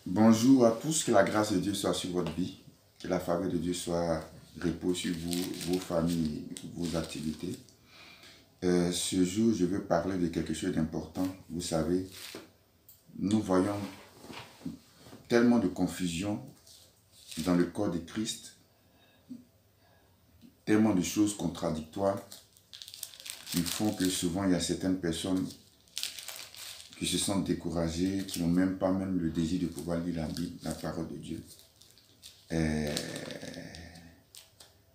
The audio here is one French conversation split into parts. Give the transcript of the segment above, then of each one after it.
Bonjour à tous, que la grâce de Dieu soit sur votre vie, que la faveur de Dieu soit repose sur vous, vos familles, vos activités. Ce jour, je veux parler de quelque chose d'important. Vous savez, nous voyons tellement de confusion dans le corps de Christ, tellement de choses contradictoires qui font que souvent il y a certaines personnes qui se sentent découragées, qui n'ont même pas le désir de pouvoir lire la Bible, la parole de Dieu.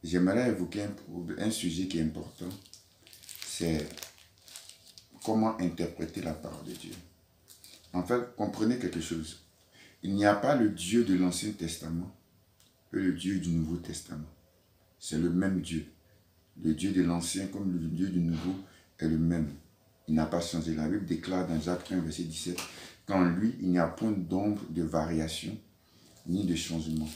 J'aimerais évoquer un sujet qui est important, c'est comment interpréter la parole de Dieu. En fait, comprenez quelque chose. Il n'y a pas le Dieu de l'Ancien Testament et le Dieu du Nouveau Testament. C'est le même Dieu. Le Dieu de l'Ancien comme le Dieu du Nouveau est le même. Il n'a pas changé. La Bible déclare dans Jacques 1, verset 17, qu'en lui, il n'y a point d'ombre de variation ni de changement.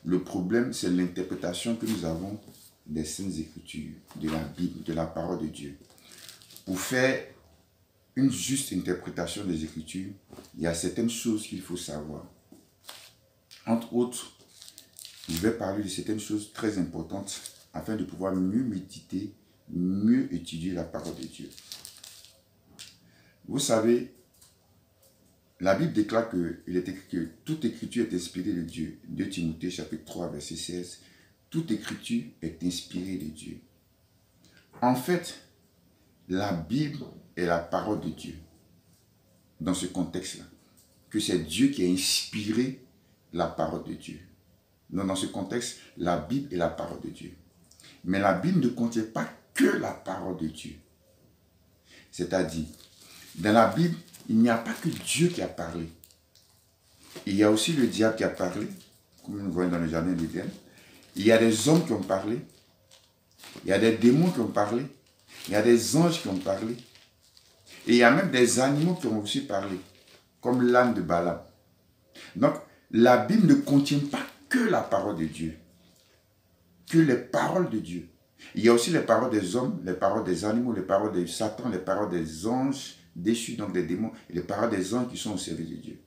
Le problème, c'est l'interprétation que nous avons des Saintes Écritures, de la Bible, de la parole de Dieu. Pour faire une juste interprétation des Écritures, il y a certaines choses qu'il faut savoir. Entre autres, je vais parler de certaines choses très importantes afin de pouvoir mieux méditer, mieux étudier la parole de Dieu. Vous savez, la Bible déclare qu'il est écrit que toute écriture est inspirée de Dieu. 2 Timothée chapitre 3 verset 16. Toute écriture est inspirée de Dieu. En fait, la Bible est la parole de Dieu. Dans ce contexte-là, que c'est Dieu qui a inspiré la parole de Dieu. Donc, dans ce contexte, la Bible est la parole de Dieu. Mais la Bible ne contient pas que la parole de Dieu. C'est-à-dire, dans la Bible, il n'y a pas que Dieu qui a parlé. Il y a aussi le diable qui a parlé, comme nous voyons dans le jardin d'Éden. Il y a des hommes qui ont parlé. Il y a des démons qui ont parlé. Il y a des anges qui ont parlé. Et il y a même des animaux qui ont aussi parlé, comme l'âne de Balaam. Donc, la Bible ne contient pas que la parole de Dieu, que les paroles de Dieu. Il y a aussi les paroles des hommes, les paroles des animaux, les paroles de Satan, les paroles des anges déchus, donc des démons, et les paroles des anges qui sont au service de Dieu.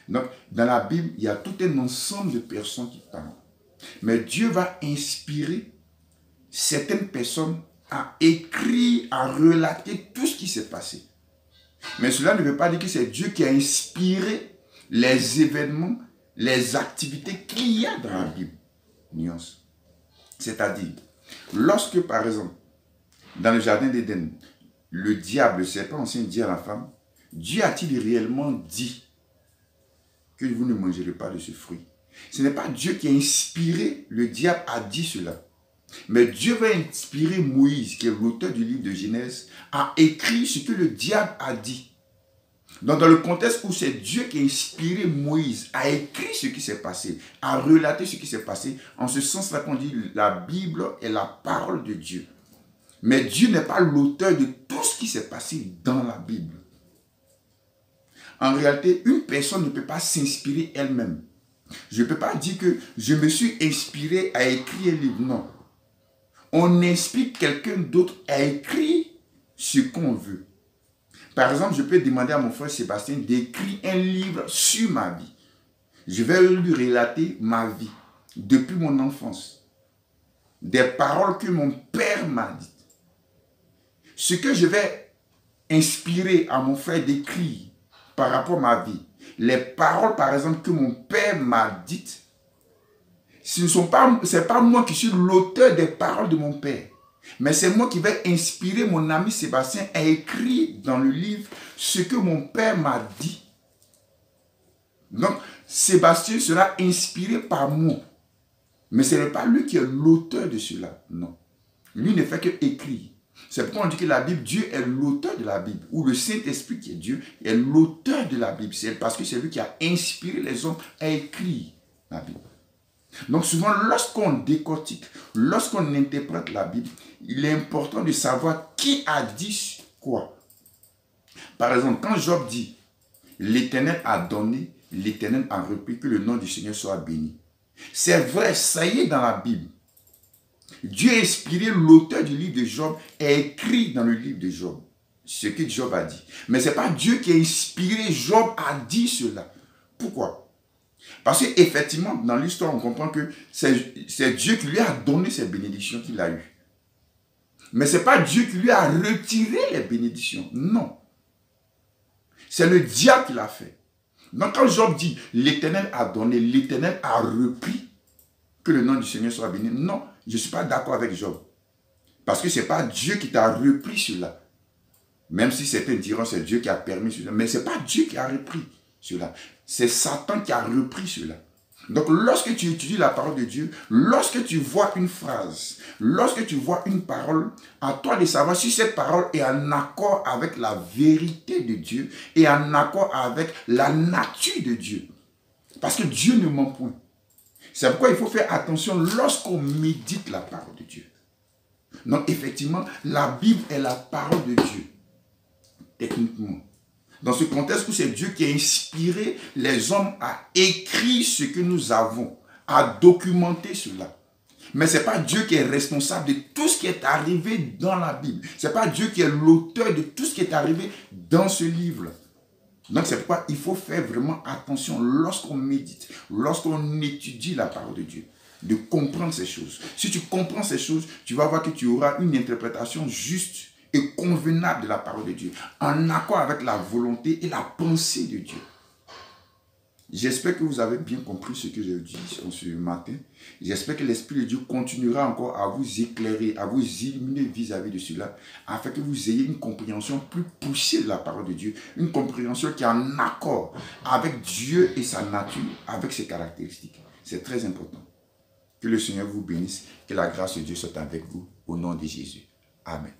Donc, dans la Bible, il y a tout un ensemble de personnes qui parlent. Mais Dieu va inspirer certaines personnes à écrire, à relater tout ce qui s'est passé. Mais cela ne veut pas dire que c'est Dieu qui a inspiré les événements, les activités qu'il y a dans la Bible. Nuance. C'est-à-dire, lorsque par exemple, dans le jardin d'Éden, le diable, le serpent ancien dit à la femme, Dieu a-t-il réellement dit que vous ne mangerez pas de ce fruit? Ce n'est pas Dieu qui a inspiré, le diable a dit cela. Mais Dieu va inspirer Moïse, qui est l'auteur du livre de Genèse, à écrire ce que le diable a dit. Donc dans le contexte où c'est Dieu qui a inspiré Moïse à écrire ce qui s'est passé, à relater ce qui s'est passé, en ce sens-là qu'on dit la Bible est la parole de Dieu. Mais Dieu n'est pas l'auteur de tout ce qui s'est passé dans la Bible. En réalité, une personne ne peut pas s'inspirer elle-même. Je ne peux pas dire que je me suis inspiré à écrire un livre. Non. On inspire quelqu'un d'autre à écrire ce qu'on veut. Par exemple, je peux demander à mon frère Sébastien d'écrire un livre sur ma vie. Je vais lui relater ma vie depuis mon enfance. Des paroles que mon père m'a dites. Ce que je vais inspirer à mon frère d'écrire par rapport à ma vie, les paroles par exemple que mon père m'a dites, ce n'est pas moi qui suis l'auteur des paroles de mon père, mais c'est moi qui vais inspirer mon ami Sébastien à écrire dans le livre ce que mon père m'a dit. Donc, Sébastien sera inspiré par moi. Mais ce n'est pas lui qui est l'auteur de cela. Non. Lui ne fait que écrire. C'est pourquoi on dit que la Bible, Dieu est l'auteur de la Bible. Ou le Saint-Esprit qui est Dieu est l'auteur de la Bible. C'est parce que c'est lui qui a inspiré les hommes à écrire la Bible. Donc souvent, lorsqu'on décortique, lorsqu'on interprète la Bible, il est important de savoir qui a dit quoi. Par exemple, quand Job dit, l'Éternel a donné, l'Éternel a repris, que le nom du Seigneur soit béni. C'est vrai, ça y est dans la Bible. Dieu a inspiré l'auteur du livre de Job et écrit dans le livre de Job ce que Job a dit. Mais ce n'est pas Dieu qui a inspiré Job à dire cela. Pourquoi? Parce qu'effectivement, dans l'histoire, on comprend que c'est Dieu qui lui a donné ces bénédictions qu'il a eues. Mais ce n'est pas Dieu qui lui a retiré les bénédictions. Non. C'est le diable qui l'a fait. Donc quand Job dit, l'Éternel a donné, l'Éternel a repris, que le nom du Seigneur soit béni. Non, je ne suis pas d'accord avec Job. Parce que ce n'est pas Dieu qui t'a repris cela. Même si certains diront c'est Dieu qui a permis cela. Mais ce n'est pas Dieu qui a repris cela. C'est Satan qui a repris cela. Donc lorsque tu étudies la parole de Dieu, lorsque tu vois une phrase, lorsque tu vois une parole, à toi de savoir si cette parole est en accord avec la vérité de Dieu et en accord avec la nature de Dieu. Parce que Dieu ne ment point. C'est pourquoi il faut faire attention lorsqu'on médite la parole de Dieu. Donc effectivement, la Bible est la parole de Dieu, techniquement. Dans ce contexte où c'est Dieu qui a inspiré les hommes à écrire ce que nous avons, à documenter cela. Mais ce n'est pas Dieu qui est responsable de tout ce qui est arrivé dans la Bible. Ce n'est pas Dieu qui est l'auteur de tout ce qui est arrivé dans ce livre. Donc c'est pourquoi il faut faire vraiment attention lorsqu'on médite, lorsqu'on étudie la parole de Dieu, de comprendre ces choses. Si tu comprends ces choses, tu vas voir que tu auras une interprétation juste et convenable de la parole de Dieu, en accord avec la volonté et la pensée de Dieu. J'espère que vous avez bien compris ce que j'ai dit ce matin. J'espère que l'Esprit de Dieu continuera encore à vous éclairer, à vous illuminer vis-à-vis de cela, afin que vous ayez une compréhension plus poussée de la parole de Dieu, une compréhension qui est en accord avec Dieu et sa nature, avec ses caractéristiques. C'est très important. Que le Seigneur vous bénisse, que la grâce de Dieu soit avec vous, au nom de Jésus. Amen.